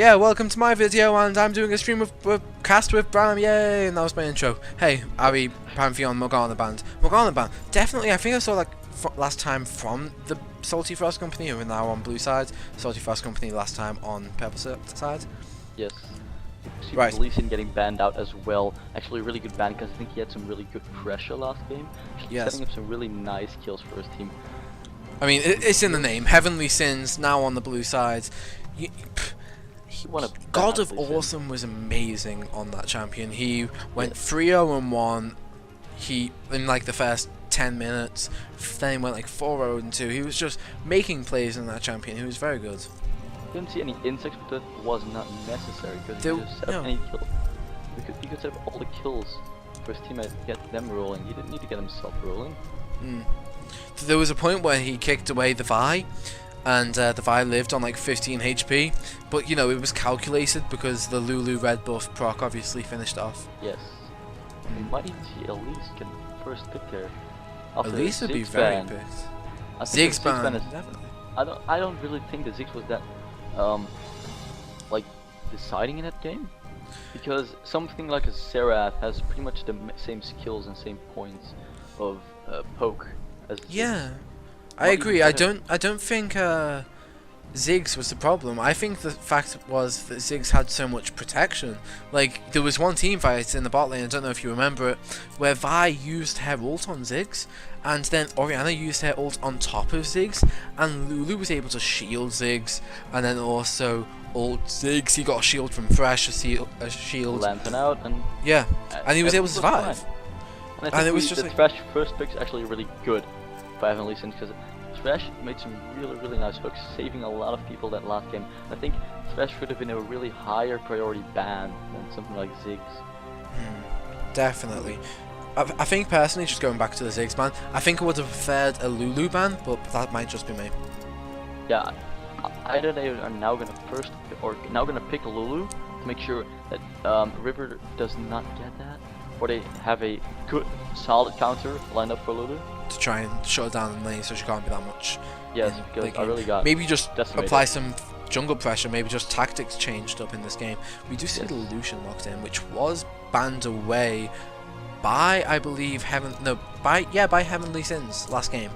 Yeah, welcome to my video, and I'm doing a stream with cast with Bram, yay, and that was my intro. Hey, Ari, Pantheon, Morgana Band. Morgana Band, definitely, I think I saw like last time from the Salty Frost Company, who are now on blue side. Salty Frost Company last time on purple side. Yes. Right. Lee Sin getting banned out as well. Actually a really good ban because I think he had some really good pressure last game. Yes. Setting up some really nice kills for his team. I mean, it's in the name. HeavenLee Sins, now on the blue side. God of Awesome was amazing on that champion. He went 3-0-1. He in like the first 10 minutes. Then he went like 4-0-2. He was just making plays in that champion. He was very good. Didn't see any insects, but that was not necessary because he could set up any kill. He could set up all the kills for his teammate to get them rolling. He didn't need to get himself rolling. There was a point where he kicked away the Vi, and the Vi lived on like 15 HP, but you know it was calculated because the Lulu red buff proc obviously finished off. Yes. We might even see Elise get first pick there. Elise would be very pissed. Ziggs ban, definitely. I don't really think that Ziggs was that like deciding in that game, because something like a Seraph has pretty much the same skills and same points of poke as yeah. I agree. I don't think Ziggs was the problem. I think the fact was that Ziggs had so much protection. Like there was one team fight in the bot lane, I don't know if you remember it, where Vi used her ult on Ziggs, and then Orianna used her ult on top of Ziggs, and Lulu was able to shield Ziggs, and then also ult Ziggs. He got a shield from Thresh, a shield. Lantern out, and yeah, and he was able to survive. And it was just the Thresh first pick is actually really good by HeavenLee Sin because Thresh made some really nice hooks, saving a lot of people that last game. I think Thresh should have been a really higher priority ban than something like Ziggs. Definitely. I think personally, just going back to the Ziggs ban, I think I would have preferred a Lulu ban, but that might just be me. Yeah, either they are now gonna pick Lulu to make sure that River does not get that, or they have a good solid counter lined up for Lulu to try and shut her down in lane so she can't be that much. Yes, because I really got maybe just apply some jungle pressure, maybe just tactics changed up in this game. We do see the Lucian locked in, which was banned away by, I believe, by HeavenLee Sins last game.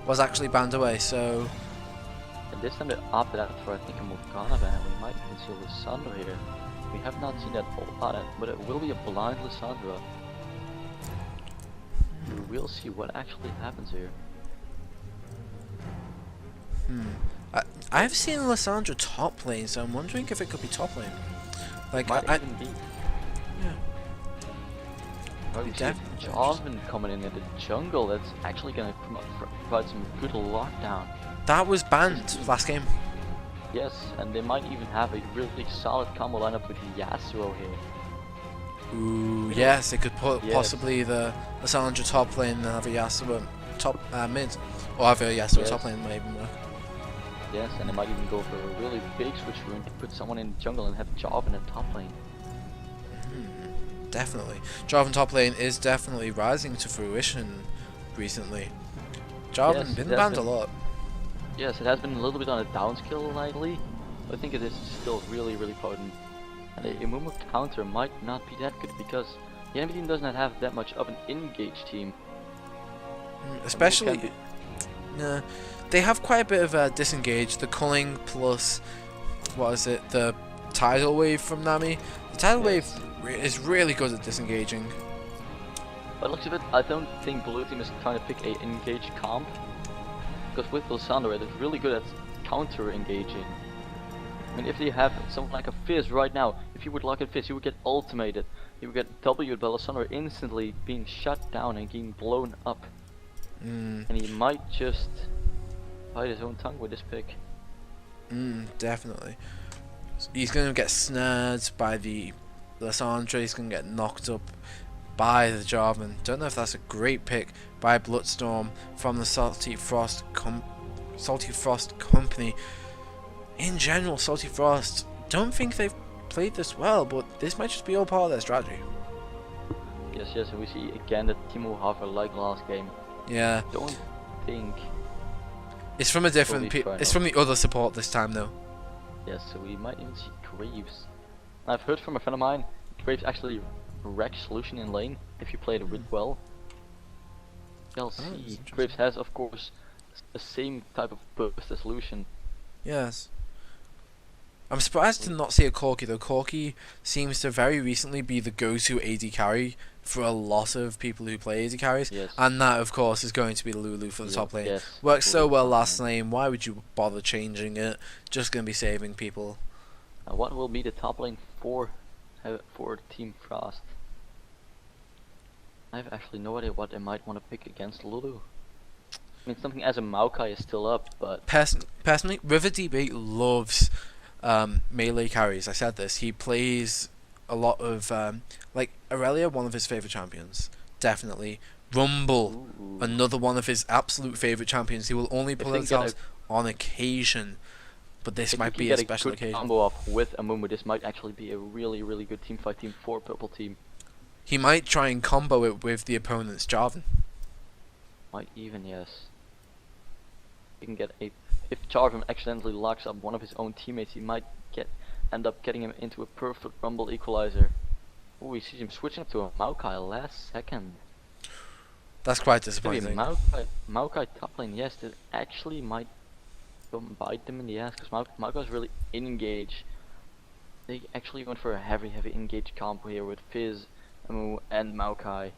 Was actually banned away, so and this time they opted out for I think a Morgana ban. We might even see Lissandra here. We have not seen that but it will be a blind Lissandra. We will see what actually happens here. I've seen Lissandra top lane, so I'm wondering if it could be top lane. Like might even be. Yeah. Well, definitely Jarvan coming in the jungle. That's actually going to provide some good lockdown. That was banned last game. Yes, and they might even have a really solid combo lineup with Yasuo here. Ooh, yes, it could put possibly the Lissandra top lane and have a Yasuo top mid, or have a Yasuo top lane might even work. Yes, and they might even go for a really big switch room to put someone in the jungle and have Jarvan at top lane. Definitely, Jarvan top lane is definitely rising to fruition recently. Jarvan been banned a lot. Yes, it has been a little bit on a downskill lately, but I think it is still really potent. And a Mumu counter might not be that good because the enemy team does not have that much of an engaged team. Especially, they have quite a bit of disengage. The culling plus, what is it? The tidal wave from Nami. The tidal wave is really good at disengaging. By the looks of it, I don't think blue team is trying to pick a engaged comp, because with Lissandra, it's really good at counter engaging. I mean, if they have something like a Fizz right now, if you would lock in Fizz, you would get ultimated. You would get W'd by Lissandra instantly being shut down and getting blown up. And he might just bite his own tongue with this pick. Definitely. He's going to get snared by the Lissandra, he's going to get knocked up by the Jarvan. Don't know if that's a great pick by Bloodstorm from the Salty Frost Company. In general, Salty Frost, don't think they've played this well, but this might just be all part of their strategy. Yes, and we see again that Timo Hover like last game. Yeah. Don't think it's from a different. It's from the other support this time though. Yes, so we might even see Graves. I've heard from a friend of mine, Graves actually wrecks solution in lane if you play it really well. We'll Oh, that's see. interesting. Graves has, of course, the same type of burst as solution. Yes. I'm surprised to not see a Corki though. Corki seems to very recently be the go-to AD carry for a lot of people who play AD carries, Yes. and that of course is going to be Lulu for the top lane. Yes. Worked so Lulu well top last lane. lane. Why would you bother changing it? Just gonna be saving people. Now what will be the top lane for Team Frost? I have actually no idea what they might want to pick against Lulu. I mean, something as a Maokai is still up, but Personally, RiverDB loves melee carries. I said this. He plays a lot of like Aurelia, one of his favorite champions, definitely. Rumble, ooh. another one of his absolute favorite champions. He will only pull they it get out on occasion, but this if might we be get a special good occasion. combo up with Amumu, this might actually be a really, really good team fight team for purple team. He might try and combo it with the opponent's Jarvan. Might even, yes. He can get a. If Jarvan accidentally locks up one of his own teammates, he might end up getting him into a perfect Rumble equalizer. Oh, we see him switching up to a Maokai last second. That's quite It's gonna be disappointing. Maokai top lane, yes, that actually might bite them in the ass, because Maokai's really engaged. They actually went for a heavy engage combo here with Fizz, Amu, and Maokai.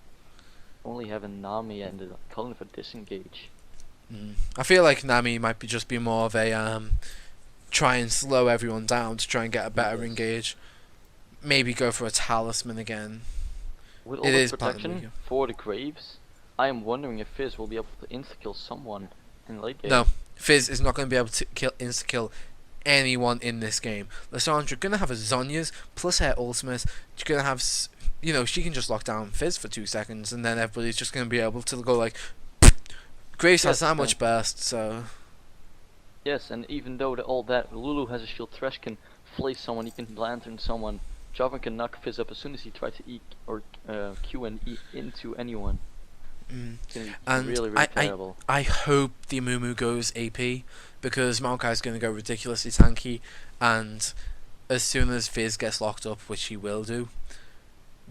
Only having Nami and calling for disengage. I feel like Nami might be just be more of a try and slow everyone down to try and get a better Yes. engage. Maybe go for a talisman again. With all It the is platinum protection League. for the Graves, I am wondering if Fizz will be able to insta-kill someone in late game. No, Fizz is not going to be able to insta-kill anyone in this game. Lissandra going to have a Zonya's plus her ultimate. She's going to have, you know, she can just lock down Fizz for 2 seconds, and then everybody's just going to be able to go like. Grace has Yes, that much burst, so. Yes, and even though all that, Lulu has a shield, Thresh can flay someone, he can lantern someone. Jarvan can knock Fizz up as soon as he tries to E or Q and E into anyone. It's gonna be And really, really terrible. I hope the Amumu goes AP, because Maokai's going to go ridiculously tanky, and as soon as Fizz gets locked up, which he will do,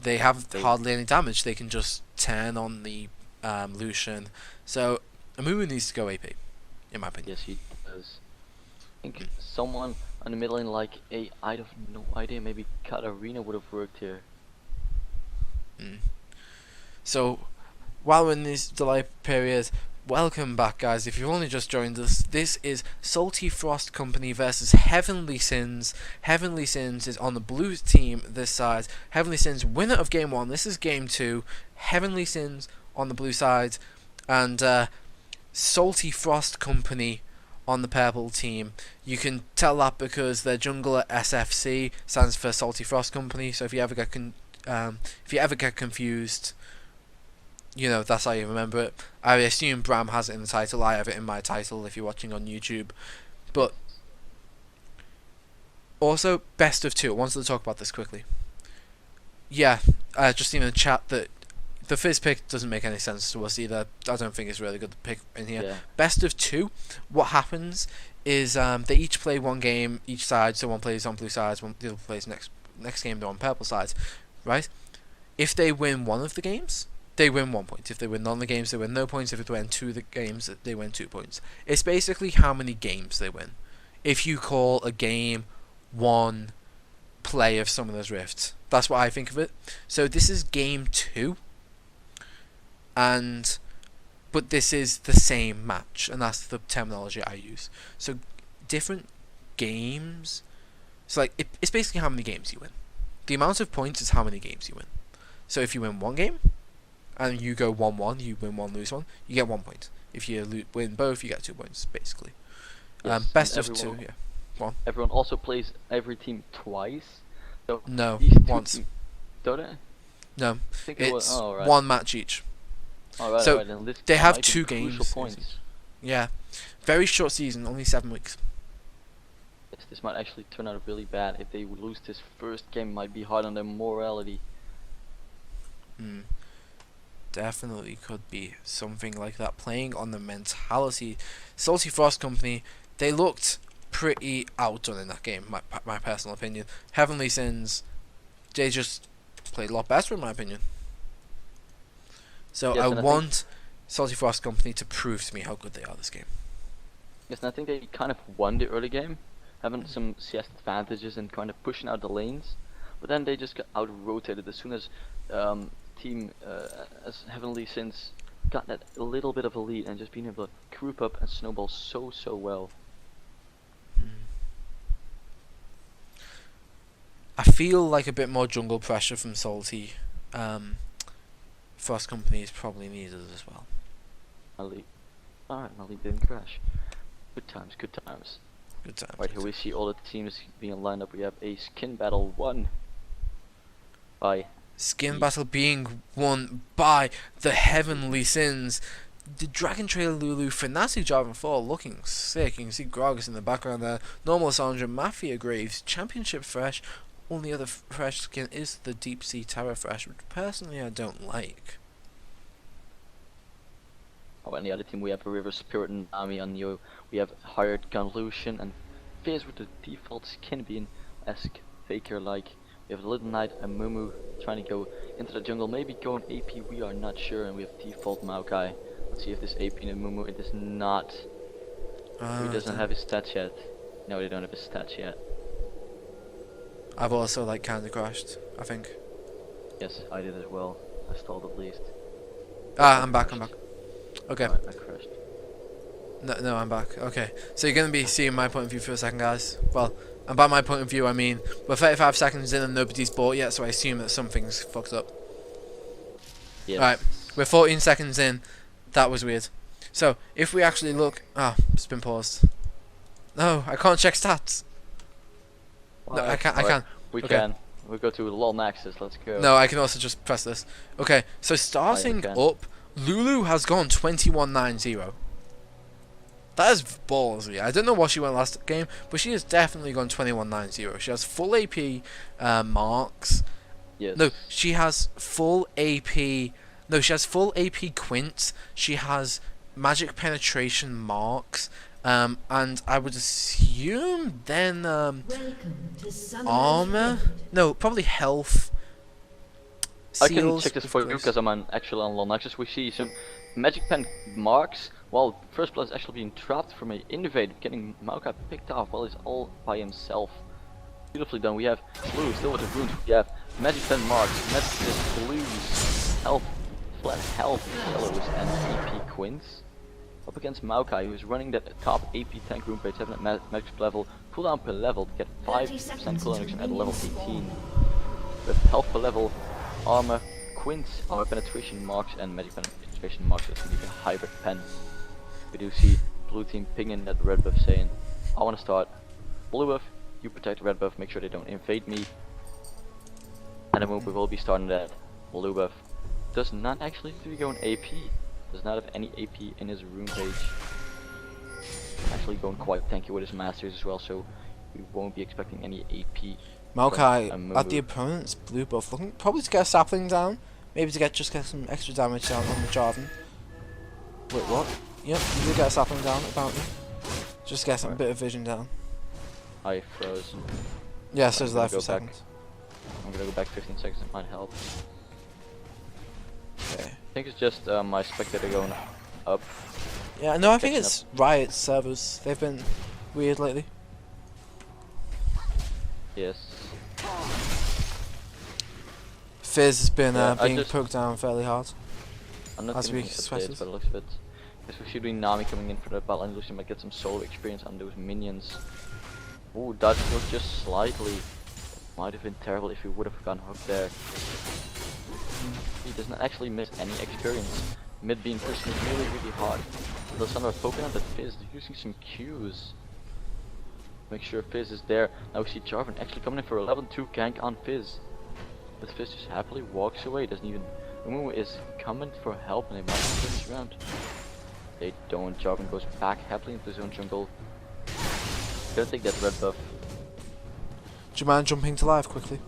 they have hardly any damage. They can just turn on the Lucian. So Amumu needs to go AP, in my opinion. Yes, he does. I think someone on the middle lane like I have no idea, maybe Katarina would have worked here. So while we're in this delay period, welcome back, guys. If you've only just joined us, this is Salty Frost Company versus HeavenLee Sins. HeavenLee Sins is on the blue team this side. HeavenLee Sins winner of game 1. This is game 2. HeavenLee Sins on the blue side, and Salty Frost Company on the purple team. You can tell that because their jungler SFC stands for Salty Frost Company. So if you ever get confused, you know, that's how you remember it. I assume Bram has it in the title. I have it in my title if you're watching on YouTube. But also, best of 2. I wanted to talk about this quickly. Yeah, just seen in the chat that the Fizz pick doesn't make any sense to us either. I don't think it's really good to pick in here. Yeah. Best of 2, what happens is they each play one game each side. So one plays on blue sides, the other plays next game they're on purple sides, right? If they win one of the games, they win 1 point. If they win none of the games, they win no points. If they win 2 of the games, they win 2 points. It's basically how many games they win. If you call a game one play of Summoner's Rift, that's what I think of it. So this is game 2. But this is the same match, and that's the terminology I use. So different games. So like it's basically how many games you win. The amount of points is how many games you win. So if you win one game, and you go 1-1, you win 1, lose 1, you get 1 point. If you win both, you get 2 points, basically. Yes, Best of 2, yeah. Go on. Everyone also plays every team twice. So No, these two once. Don't they? No, I think it was, it's oh, right. one match each. Alright, so then this they have might be 2 crucial games. points. Yeah, very short season, only 7 weeks. Yes, this might actually turn out really bad. If they would lose this first game, might be hard on their morality. Definitely could be something like that, playing on the mentality. Salty Frost Company, they looked pretty outdone in that game. My personal opinion. HeavenLee Sins, they just played a lot better in my opinion. So Yes, I and I want Salty Frost Company to prove to me how good they are this game. Yes, and I think they kind of won the early game, having some CS advantages and kind of pushing out the lanes. But then they just got out-rotated as soon as as HeavenLee Sins got that little bit of a lead and just being able to group up and snowball so well. I feel like a bit more jungle pressure from Salty Frost Company is probably needed as well. Alright, Malik didn't crash. Good times, good times. Good times. Right here we see all the teams being lined up. We have a skin battle won by Skin battle being won by the HeavenLee Sins. The Dragon Trail Lulu, Fnatic Jarvan 4 looking sick. You can see Grogus in the background there. Normal Sandra, Mafia Graves, Championship Fresh. Only other fresh skin is the Deep Sea Terror Fresh, which personally I don't like. Oh, and the other team we have River Spirit and Nami on Neo. We have Hired Gun Lucian and Fizz with the default skin being esque Faker like. We have Little Knight and Mumu trying to go into the jungle, maybe going AP, we are not sure, and we have default Maokai. Let's see if this AP in Mumu, it is not. He doesn't have his stats yet. No, they don't have his stats yet. I've also like kinda crashed, I think. Yes, I did as well. I stalled at least. I'm back. Okay. Right, I crashed. No, I'm back. Okay. So you're going to be seeing my point of view for a second, guys. Well, and by my point of view, I mean, we're 35 seconds in and nobody's bought yet, so I assume that something's fucked up. Yes. Right. We're 14 seconds in. That was weird. So, if we actually look... it's been paused. No, I can't check stats. No, I can't. We Okay. can. We go to LOL Nexus, let's go. No, I can also just press this. Okay, so starting can. up, Lulu has gone 21-9-0. That is ballsy. I don't know what she went last game, but she has definitely gone 21-9-0. She has full AP marks. Yes. No, she has full AP. No, she has full AP quints. She has magic penetration marks. And I would assume then armor. No, probably health. I can Seals, check this of for you course. because I'm actually on LOL Nexus. We see some magic pen marks while first blood is actually being trapped from an invade, getting Maokai picked off while he's all by himself. Beautifully done. We have blue still with the runes. We have magic pen marks, magic blues, health, flat health, yellows, and AP quints. Up against Maokai, who's running that top AP tank rune page, having a magic level, cooldown per level to get 5% cooldown reduction at level 18. With health per level, armor, quints, armor penetration marks, and magic penetration marks. It's going to be a hybrid pen. We do see blue team pinging that red buff saying, I want to start blue buff, you protect the red buff, make sure they don't invade me. And then we will be starting that blue buff. Does not actually need to be going AP. Does not have any AP in his rune page. Actually going quite tanky with his masters as well, so we won't be expecting any AP. Maokai at the opponent's blue buff, looking probably to get a sapling down, maybe to just get some extra damage down on the Jarvan. Wait, what? Yep, you did get a sapling down apparently. Just get a bit of vision down. I froze. Yeah, so it's I'm there gonna for go back. seconds. I'm gonna go back 15 seconds, it might help. Okay. I think it's just my spectator going up. Yeah, no, I think Catching it's Riot's servers. They've been weird lately. Yes. Fizz has been Yeah, being poked down fairly hard. I'm not As we thinking of expected. this, but it looks a bit. Yes, we should be Nami coming in for the battle, and Lucian might get some solo experience on those minions. Ooh, dodge was just slightly. Might have been terrible if he would have gone hooked there. He does not actually miss any experience. Mid being pushed is really hard. The Sandra poking at that Fizz, using some Qs. Make sure Fizz is there. Now we see Jarvan actually coming in for a level 2 gank on Fizz. But Fizz just happily walks away, doesn't even... Umu is coming for help and they might turn this around. They don't. Jarvan goes back happily into his own jungle. Gonna take that red buff. Do you mind jumping to live quickly?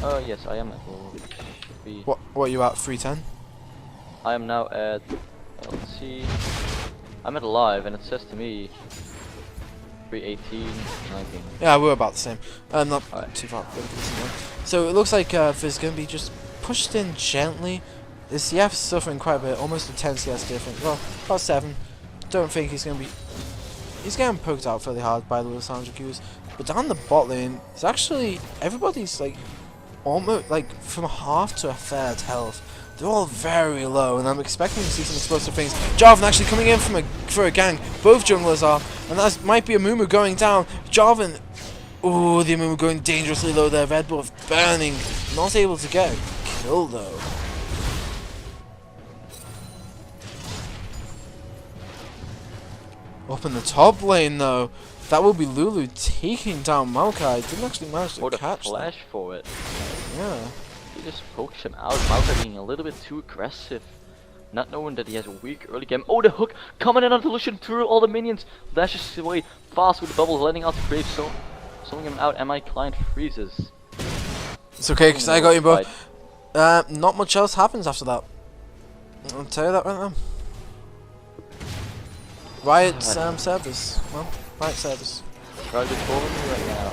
Oh yes, I am at be. What are you at? 310? I am now at. Let's see. I'm at live, and it says to me 318, 19. Yeah, we're about the same. Not Alright. too far. So it looks like Fizz is going to be just pushed in gently. The CF is suffering quite a bit, almost a 10 CS difference. Well, about 7. Don't think he's going to be... He's getting poked out fairly hard by the Lissandra Qs. But down the bot lane, it's actually... Everybody's like... Almost like from half to a third health. They're all very low, and I'm expecting to see some explosive things. Jarvan actually coming in for a gank. Both junglers are, and that might be a Mumu going down. Jarvan, ooh, the Mumu going dangerously low there. Red Bull burning, not able to get a kill though. Up in the top lane though, that will be Lulu taking down Maokai. Didn't actually manage to catch flash for it. Yeah. He just pokes him out. Maokai being a little bit too aggressive. Not knowing that he has a weak early game. Oh, the hook coming in on the Lucian through all the minions. Dashes away fast with the bubble, landing out the grave. So, soloing him out, and my client freezes. It's okay, because I got you, bro. Not much else happens after that. I'll tell you that right now. Riot service. Well, Riot service. Try to pull me right now.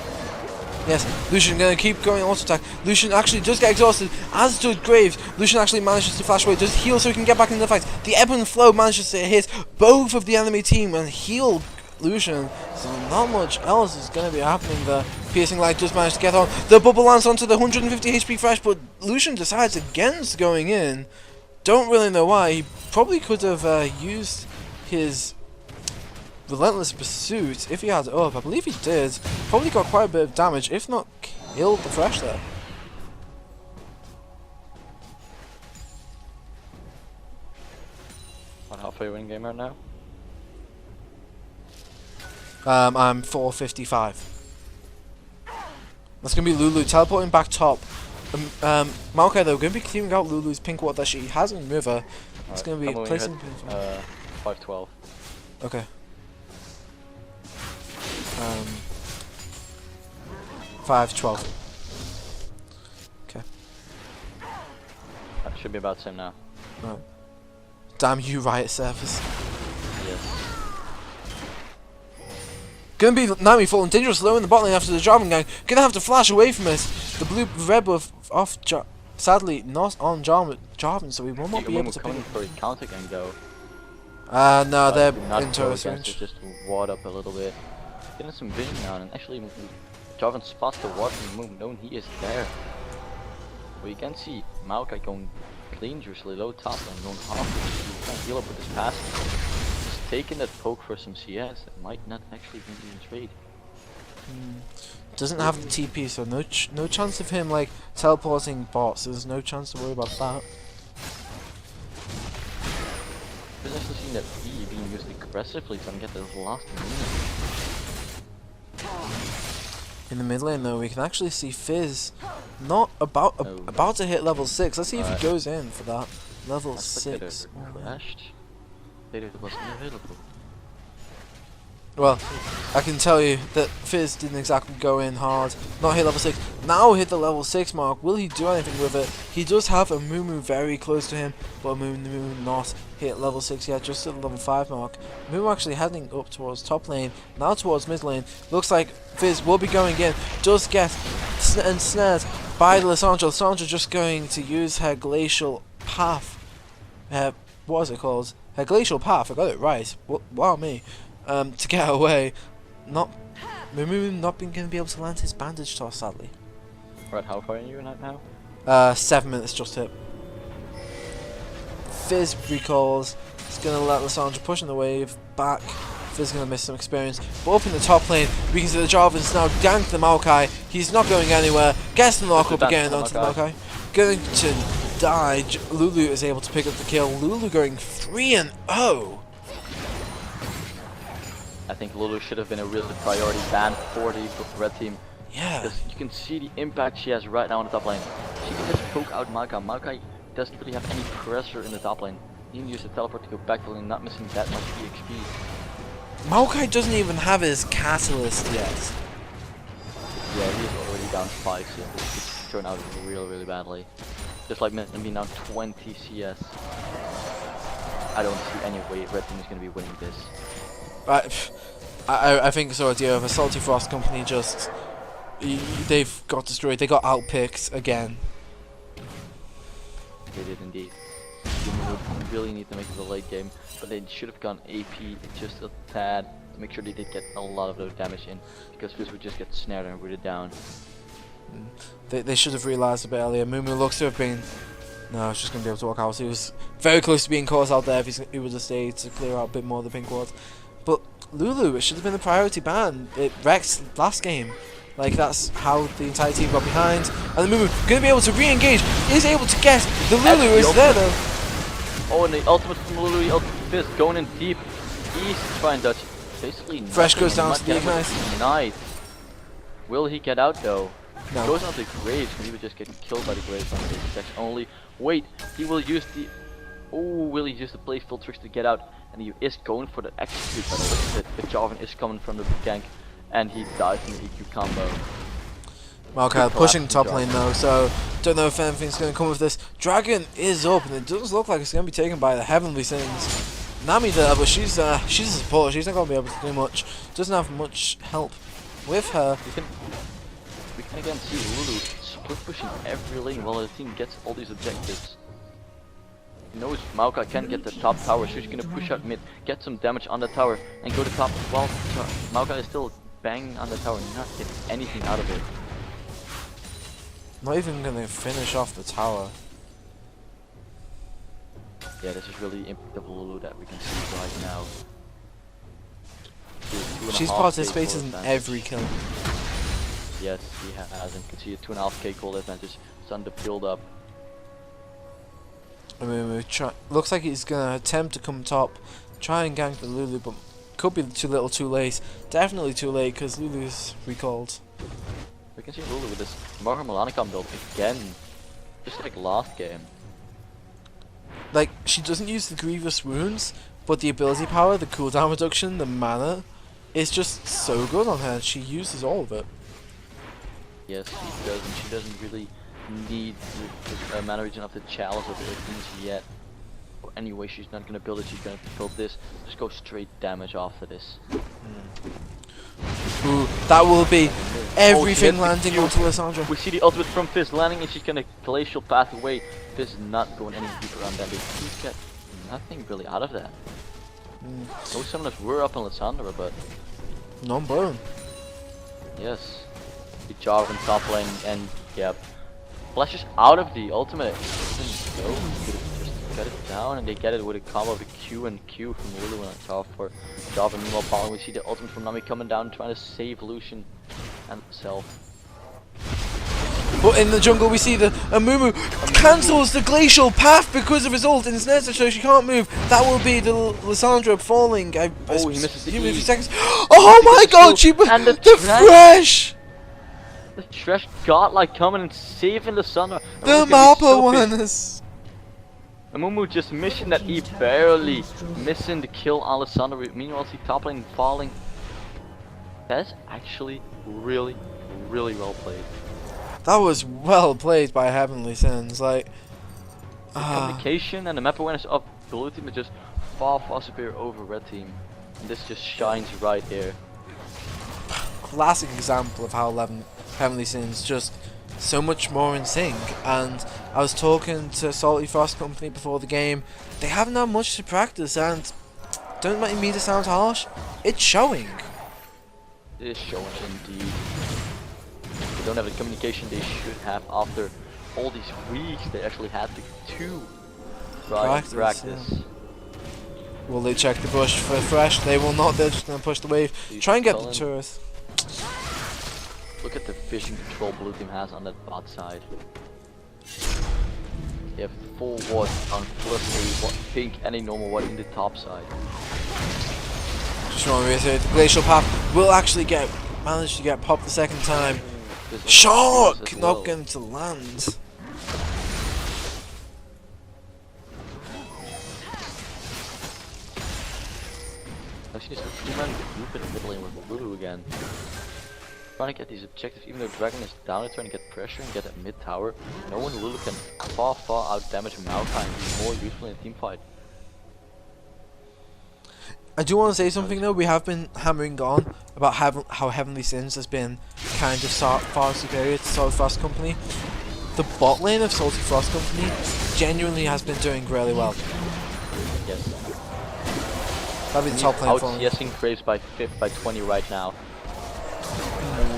Yes, Lucian gonna keep going auto attack. Lucian actually does get exhausted, as does Graves. Lucian actually manages to flash away, does heal so he can get back into the fight. The ebb and flow manages to hit both of the enemy team and heal Lucian. So not much else is gonna be happening there. Piercing Light does manage to get on. The bubble lands onto the 150 HP Fresh, but Lucian decides against going in. Don't really know why. He probably could have used his Relentless Pursuit if he had it up. I believe he did. Probably got quite a bit of damage, if not killed the Fresh there. On halfway win game right now. I'm 455. That's gonna be Lulu teleporting back top. Maokai though gonna be clearing out Lulu's pink ward that she has in river. It's gonna be placing. 512. Okay. 512. Okay. That should be about the same now. Right. Damn you, Riot service. Yes. Gonna be Nami falling dangerous low in the bot lane after the Jarvan gang. Gonna have to flash away from it. The blue red buff off. Sadly, not on Jarvan, so we will not be able to pick him. For a counter gang though. No, they're not in turret range. Just ward up a little bit. Getting some vision now, and actually Jarvan spots the ward and move, knowing he is there. But you can see Maokai going dangerously low top and going half. He can't heal up with his passive. Just taking that poke for some CS. It might not actually be in trade. Doesn't have the TP, so no chance of him like teleporting bots. There's no chance to worry about that. We've actually seen that E being used aggressively to get those last minute. In the mid lane though, we can actually see Fizz not about to hit level 6. Let's see if he goes in for that. Level 6. Crashed. It wasn't available. Well, I can tell you that Fizz didn't exactly go in hard. Not hit level 6. Now hit the level 6 mark. Will he do anything with it? He does have a Mumu very close to him, but Mumu not hit level 6 yet, just at the level 5 mark. Mumu actually heading up towards top lane, now towards mid lane. Looks like Fizz will be going in. Does get ensnared by the Lissandra. Lissandra just going to use her glacial path. What is it called? Her glacial path. I got it right. Wow me. To get away. Mumu not going to be able to land his bandage toss, sadly. Right, how far are you in that now? 7 minutes just hit. Fizz recalls. He's going to let Lissandra push in the wave back. Fizz going to miss some experience. But up in the top lane, we can see the Jarvan's now ganked the Maokai. He's not going anywhere. Gets the knock up again onto the Maokai. Going to die. Lulu is able to pick up the kill. Lulu going 3-0. I think Lulu should have been a real priority ban for the red team. Yeah. Because you can see the impact she has right now on the top lane. She can just poke out Maokai. Maokai doesn't really have any pressure in the top lane. You can use the teleport to go back to lane, not missing that much EXP. Maokai doesn't even have his catalyst yet. Yeah, he's already down 5, so it could turn out really badly. Just like me now 20 CS. I don't see any way red team is going to be winning this. I think so. Idea of a Salty Frost company just they've got destroyed. They got outpicked again. They did indeed. You would really need to make it a late game, but they should have gone AP just a tad to make sure they did get a lot of those damage in, because this would just get snared and rooted down. They should have realised a bit earlier. Mumu looks to have been. No, he's just going to be able to walk out. He was very close to being caught out there if he would have stayed to clear out a bit more of the pink ward. But Lulu, it should have been the priority ban. It wrecked last game. Like, that's how the entire team got behind. And the Mumu going to be able to re-engage. Is able to get the Lulu is there though. Oh, and the ultimate from Lulu, the ultimate fist going in deep. Easy to try and dodge. Basically, Fresh nothing, goes down and to the ignite. Nice. Will he get out though? No. Goes on to Graves, and he would just get killed by the Graves on the section only. Wait, he will use the. Oh, will he use the playful tricks to get out? And he is going for the execute, by the way. The Jarvan is coming from the gank, and he dies in the EQ combo. Okay, pushing top lane though, so don't know if anything's going to come of this. Dragon is up, and it does look like it's going to be taken by the HeavenLee Sins. Nami there, but she's a support. She's not going to be able to do much. Doesn't have much help with her. We can again see Lulu split pushing every lane while the team gets all these objectives. He knows Maokai can get the top tower, so he's gonna push out mid, get some damage on the tower, and go to top while Maokai is still banging on the tower, not getting anything out of it. Not even gonna finish off the tower. Yeah, this is really impact of Lulu that we can see right now. She's participated in every kill. Yes, he has, and you can see a 2.5k gold advantage. It's on the build up. I mean, looks like he's gonna attempt to come top, try and gank the Lulu, but could be too little too late. Definitely too late, because Lulu's recalled. We can see Lulu with this Mahar Malanikam build again, just like last game. Like, she doesn't use the grievous wounds, but the ability power, the cooldown reduction, the mana, is just so good on her. She uses all of it. Yes, she does, and she doesn't really need the mana region of the chalice of the things yet. But anyway, she's not gonna build it, she's gonna build this. Just go straight damage after this. Ooh, that will be everything Oh, landing onto Lissandra. We see the ultimate from Fizz landing, and she's gonna glacial path away. Fizz not going any deeper on that. They get nothing really out of that. Those summoners were up on Lissandra, but Non-bone. yes. The Jarvan top lane, and yeah, flashes out of the ultimate. Doesn't go. Just cut it down, and they get it with a combo of a Q and Q from Lulu on top for Jarvan. Meanwhile, following, we see the ultimate from Nami coming down, trying to save Lucian and himself. But in the jungle we see the Amumu cancels the glacial path because of his ult in his nest, so she can't move. That will be the Lissandra falling. Oh, he misses the E. seconds. Oh my god, she and the fresh! The Trash godlike coming and saving the sun. The Mappa ones! Amumu just missing that E, barely missing the kill on Lissandra. Meanwhile, see top lane falling. That's actually really well played. That was well played by HeavenLee Sins. Like, the communication and the map awareness of blue team is just far superior over red team. And this just shines right here. Classic example of how HeavenLee Sins just so much more in sync. And I was talking to Salty Frost Company before the game. They haven't had much to practice, and don't let me to sound harsh, it's showing. It is showing indeed. They don't have the communication they should have after all these weeks. They actually had to try and practice. Yeah. Will they check the bush for fresh? They will not. They're just going to push the wave. Try and get the turret. Look at the vision control blue team has on that bot side. They have full ward on plus a pink and a normal ward in the top side. Just want to reiterate, the glacial path will actually manage to get popped the second time. Shock! Not going to land. Actually, it's a 2-man group in the middle lane with Lulu again. Trying to get these objectives, even though Dragon is down, trying to get pressure and get that mid tower. No one Lulu can far out damage Maokai and be more useful in a team fight. I do want to say something though. We have been hammering on about how Heavenly Sins has been kind of far superior to Salty Frost Company. The bot lane of Salty Frost Company genuinely has been doing really well. Yes. That'd be the top lane for me. Yes, Graves by 20 right now.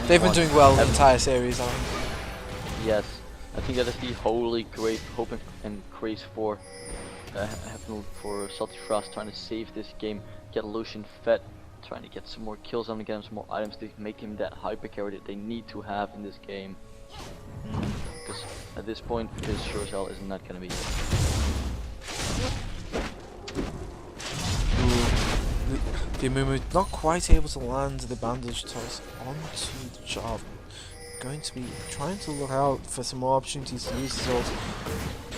They've been doing well the entire series, I think. Yes, I think that is the holy great hope and grace for Heaven for Salty Frost, trying to save this game, get Lucian fed, trying to get some more kills on him, get him some more items to make him that hyper carry that they need to have in this game. Because at this point, his sure as hell is not gonna be it. The Amumu not quite able to land the bandage toss onto the job. Going to be trying to look out for some more opportunities to use his ult.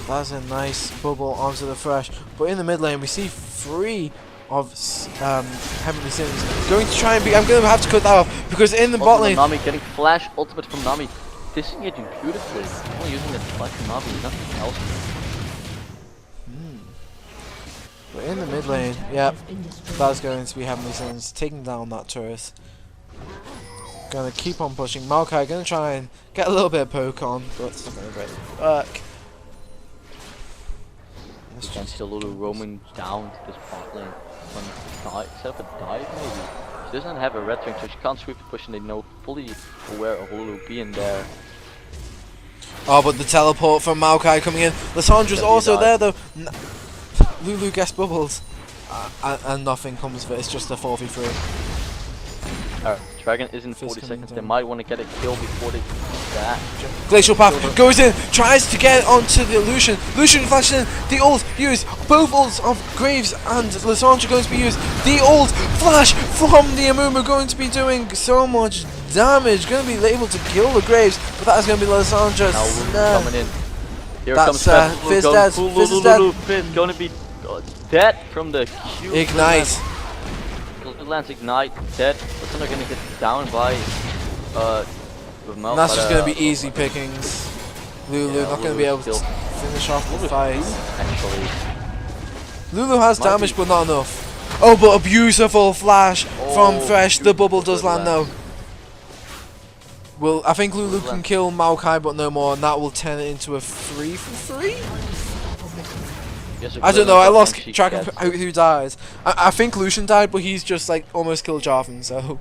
That's a nice bubble onto the Thresh. But in the mid lane we see 3 of Heavenly Sins going to try and be. I'm going to have to cut that off because in the bot lane. Nami getting flash ultimate from Nami, disengaging beautifully. Only using the flash from Nami, nothing else. But in the mid lane, yep, that's going to be Heavenly Sins taking down that turret. Gonna keep on pushing. Maokai gonna try and get a little bit of poke on, but it's not gonna really work. You can see the Lulu roaming down to this bot lane. Set up a dive maybe. She doesn't have a red ring, so she can't sweep the push, and they know fully aware of Lulu being there. Oh, but the teleport from Maokai coming in. Lissandra's also there though. Lulu gets bubbles, and nothing comes of it. It's just a 4v3. Alright, Dragon is in 40 seconds. They might want to get a kill before they do that. Glacial Path goes in, tries to get onto the Lucian. Lucian flashes in, the ult used. Both ults of Graves and Lissandra going to be used. The ult flash from the Amumu going to be doing so much damage. Going to be able to kill the Graves, but that is going to be Lissandra. Now Lulu's coming in. Here That's comes Fizz dead. Fizz is dead. Fizz going to be dead from the Q. Ignite. Lands Ignite, dead. Lissandra gonna get down by and that's just gonna be easy pickings. Lulu not gonna be able to finish off the fight. Actually, Lulu has damage but not enough. Oh, but a beautiful flash from Thresh. The bubble does land though. Well, I think Lulu can kill Maokai but no more, and that will turn it into a 3-for-3? I don't know, I lost track of who dies. I think Lucian died, but he's just like almost killed Jarvan, so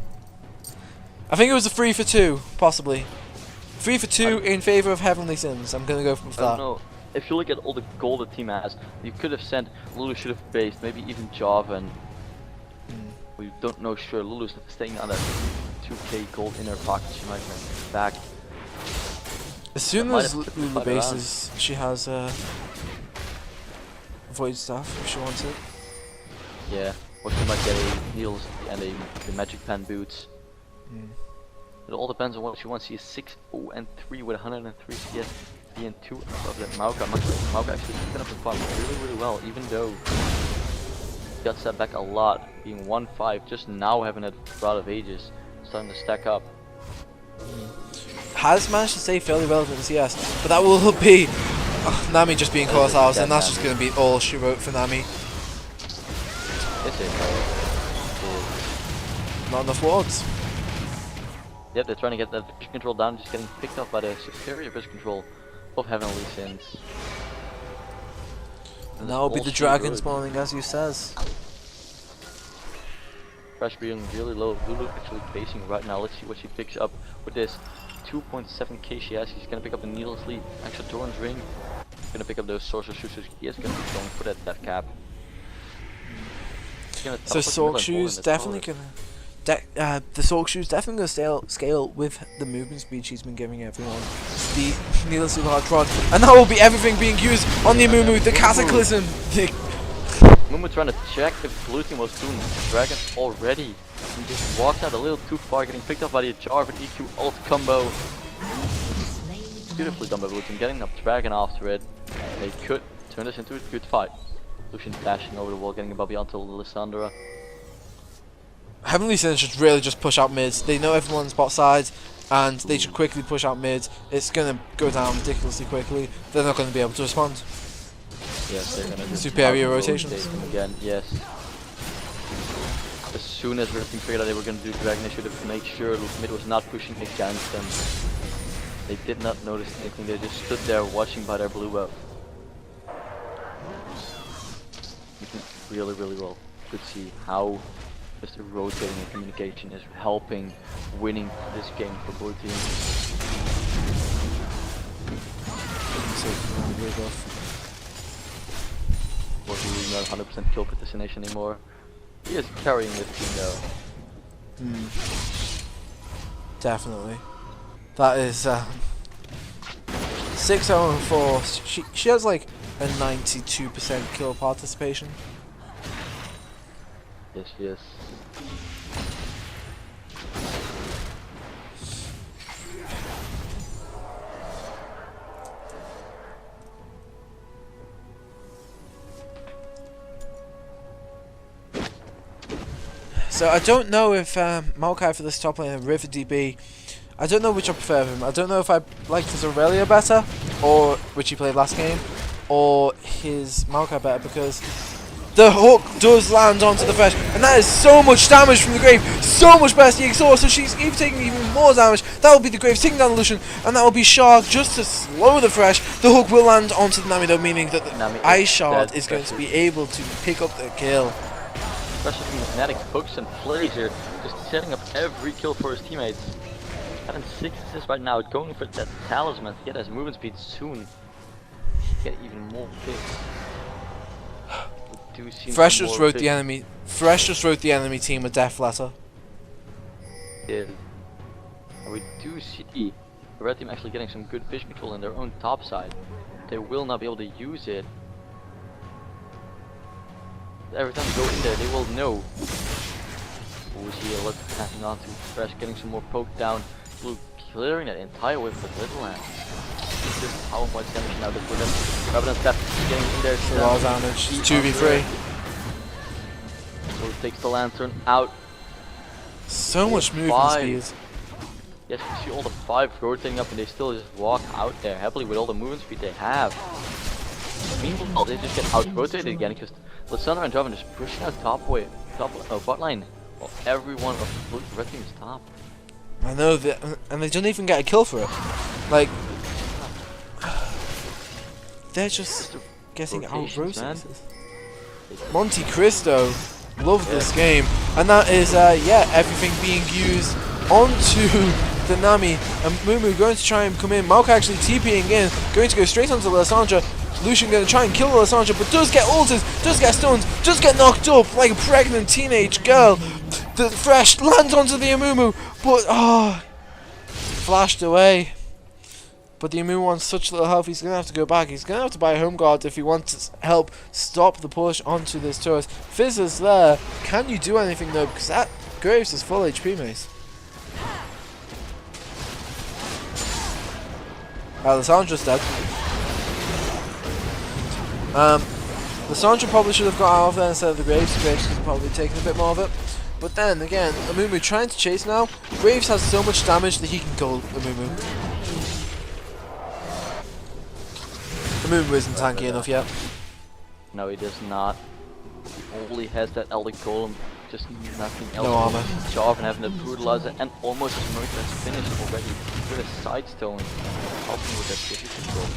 I think it was a 3-for-2, possibly. 3-for-2 in favor of Heavenly Sins. I'm gonna go with that. I don't know. If you look at all the gold the team has, you could have sent Lulu, should have based, maybe even Jarvan. We don't know sure. Lulu's staying on that 2k gold in her pocket. She might bring it back. As soon as Lulu bases, she has Void Staff if she wants it. Yeah, or she might get a Needles and the Magic Pen boots. It all depends on what she wants. She is 6-0-3 with 103 CS, being 2 above that Maokai. Maokai actually is gonna perform really well, even though he got set back a lot, being 1-5, just now having that Rod of Ages, starting to stack up. Has managed to stay fairly relevant in CS, but that will be Nami just being caught out, and that's just going to be all she wrote for Nami. Is it? Not enough wards. Yep, they're trying to get that vision control down, just getting picked up by the superior vision control of Heavenly Sins. And that will be the dragon spawning, as you says. Thresh being really low. Lulu actually facing right now. Let's see what she picks up with this. 2.7k she has. She's gonna pick up the Needles Lead, extra Doran's Ring. Gonna pick up those Sorcerer Shoes. He is gonna be going for that death cap. So Sorc Shoes definitely gonna. The Sorc Shoes definitely gonna scale with the movement speed she's been giving everyone. The Needles Lead Hard Rod, and that will be everything being used on the Amumu. The Cataclysm. Amumu trying to check if blue team was doing Dragon already. He just walked out a little too far, getting picked up by the Jarvan EQ ult combo. Beautifully done by blue team, getting up Dragon after it. They could turn this into a good fight. Lucian dashing over the wall, getting above onto Lissandra. Heavenly Sins should really just push out mids. They know everyone's bot side, and they should quickly push out mids. It's gonna go down ridiculously quickly. They're not gonna be able to respond. Yes, they're gonna do superior rotations again. Yes. soon as Red Team figured out they were going to do Dragon, they should have made sure mid was not pushing against them. They did not notice anything, they just stood there watching by their blue buff. You can really, really well could see how just the rotating and communication is helping winning this game for blue team. Wasn't really not 100% kill participation anymore. He is carrying this team though. Definitely. That is 6-0-4. She has like a 92% kill participation. Yes, she is. So I don't know if Maokai for this top lane and River DB, I don't know which I prefer of him. I don't know if I like his Aurelia better, or which he played last game, or his Maokai better, because the hook does land onto the Thresh, and that is so much damage from the Grave, so much better than the exhaust, so she's even taking even more damage. That will be the Grave taking down the Lucian, and that will be Shard just to slow the Thresh. The hook will land onto the Nami though, meaning that the Ice Shard is going to be able to pick up the kill. Especially from Fnatic hooks and plays here, just setting up every kill for his teammates. Having 6 assists right now, going for that talisman to get his movement speed soon. Get even more picks. Thresh just wrote the enemy. Thresh just wrote the enemy team a death letter. Yeah. And we do see the red team actually getting some good fish control in their own top side. They will not be able to use it. Every time they go in there, they will know. We see a lot passing on to Thresh, getting some more poke down. Blue clearing that entire wave with Little Land. Just how much damage now they put them. Revenant Step getting in there. A lot of damage. 2v3. So it takes the Lantern out. So much movement speed. Yes, you see all the 5 rotating up and they still just walk out there happily with all the movement speed they have. Meanwhile, they just get out rotated again because Lissandra and Draven just pushing out bot lane, while everyone of the red team is top. I know that, and they don't even get a kill for it. Like, they're just getting out rotated. Monte Cristo, love this game, and that is yeah, everything being used onto the Nami, and Mumu going to try and come in. Maokai actually TPing in, going to go straight onto Lissandra. Lucian going to try and kill Lissandra, but does get ulted, does get stunned, does get knocked up like a pregnant teenage girl. The Thresh lands onto the Amumu, but flashed away. But the Amumu wants such little health, he's going to have to go back. He's going to have to buy a home guard if he wants to help stop the push onto this turret. Fizz is there. Can you do anything though? Because that Graves is full HP, mate. Lissandra's dead. Lissandra probably should have got out of there instead of the Graves. Graves could have probably taken a bit more of it. But then again, Amumu trying to chase now. Graves has so much damage that he can kill Amumu. Amumu isn't tanky enough yet. No, he does not. All he has that Elder Golem, just nothing else. No armor. Jarvan having the brutalizer and almost Smirk that's finished already with a side stone, helping with that vision control.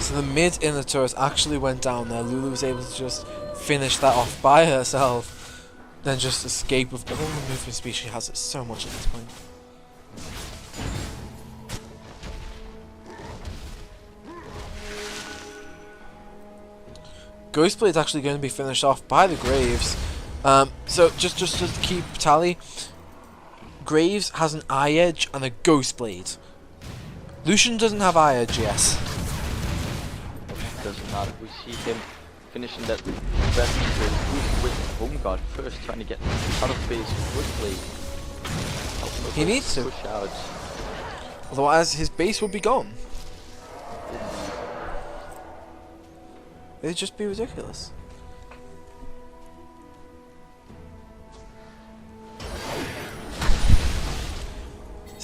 So the mid inner turret actually went down there. Lulu was able to just finish that off by herself. Then just escape with all the movement speed she has. It so much at this point. Ghostblade is actually going to be finished off by the Graves. So just to keep tally, Graves has an Eye Edge and a Ghostblade. Lucian doesn't have Eye Edge yet. Doesn't matter. We see him finishing that best with home guard first, trying to get out of base quickly. He needs to. Push out. Otherwise, his base will be gone. It'd just be ridiculous.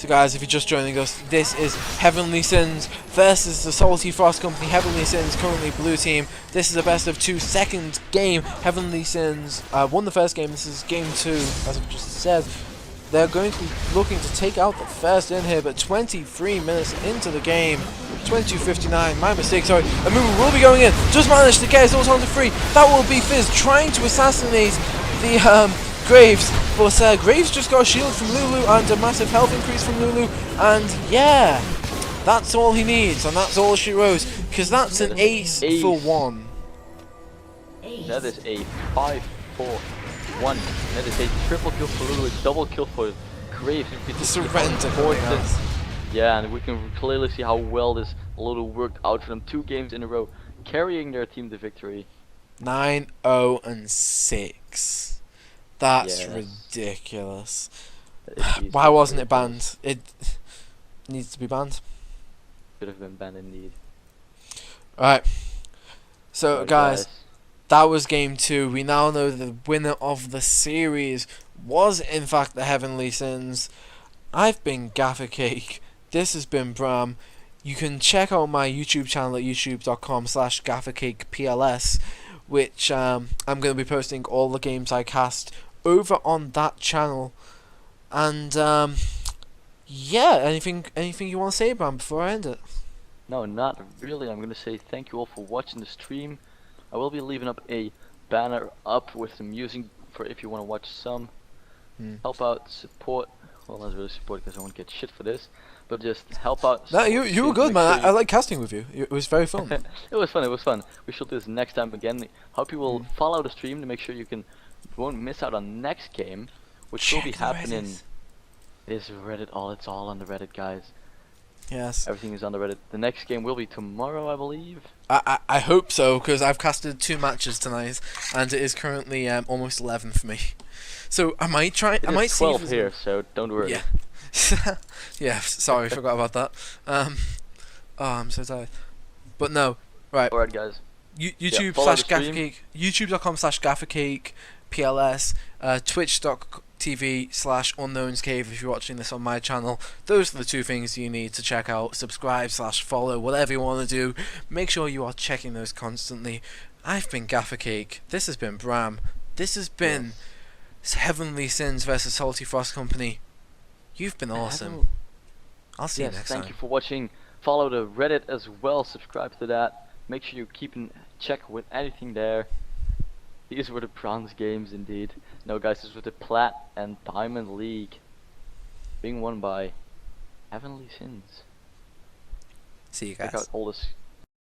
So guys, if you're just joining us, this is HeavenLee Sins versus the Salty Frost Company. HeavenLee Sins currently blue team. This is a best of 2 second game. HeavenLee Sins won the first game. This is game 2, as I've just said. They're going to be looking to take out the first in here, but 23 minutes into the game, 22:59, my mistake, sorry. Amumu will be going in, just managed to get his ult onto free. That will be Fizz trying to assassinate the Graves, but Graves just got a shield from Lulu and a massive health increase from Lulu, and yeah, that's all he needs, and that's all she rose, because that's an ace for 1. That is a 5-4-1. That is a triple kill for Lulu, a double kill for Graves. The surrender. Yeah, and we can clearly see how well this Lulu worked out for them. 2 games in a row, carrying their team to victory. 9-0-6. That's ridiculous. Why wasn't it banned? It needs to be banned. Should have been banned indeed. Alright. So guys, that was game 2. We now know the winner of the series was in fact the HeavenLee Sins. I've been Gaffer Cake. This has been Bram. You can check out my YouTube channel at youtube.com/gaffercakepls, which I'm going to be posting all the games I cast over on that channel. And yeah, anything you want to say, Bram, before I end it? No, not really. I'm going to say thank you all for watching the stream. I will be leaving up a banner up with some music for if you want to watch some. Help out, support. Well, not really support because I won't get shit for this, but just help out. No, you were good, man. I like casting with you. It was very fun. It was fun. It was fun. We should do this next time again. Hope you will follow the stream to make sure you won't miss out on next game, which will be happening. It is Reddit. It's all on the Reddit, guys. Yes. Everything is on the Reddit. The next game will be tomorrow, I believe. I hope so, because I've casted 2 matches tonight, and it is currently almost 11 for me. So I might try. I might see. 12 here, so don't worry. Yeah. Yeah. Sorry, forgot about that. Oh, I'm so tired. But no. Right. Alright, guys. YouTube/GafferCake. YouTube.com/GafferCake. PLS. Twitch.tv/UnknownsCave if you're watching this on my channel. Those are the 2 things you need to check out. Subscribe/follow, whatever you want to do. Make sure you are checking those constantly. I've been Gaffer Cake. This has been Bram. This has been HeavenLee Sins versus Salty Frost Company. You've been awesome. I'll see you next time. Thank you for watching. Follow the Reddit as well. Subscribe to that. Make sure you keep in check with anything there. These were the bronze games indeed. No guys, this was the Plat and Diamond League, being won by HeavenLee Sins. See you guys. Check out all this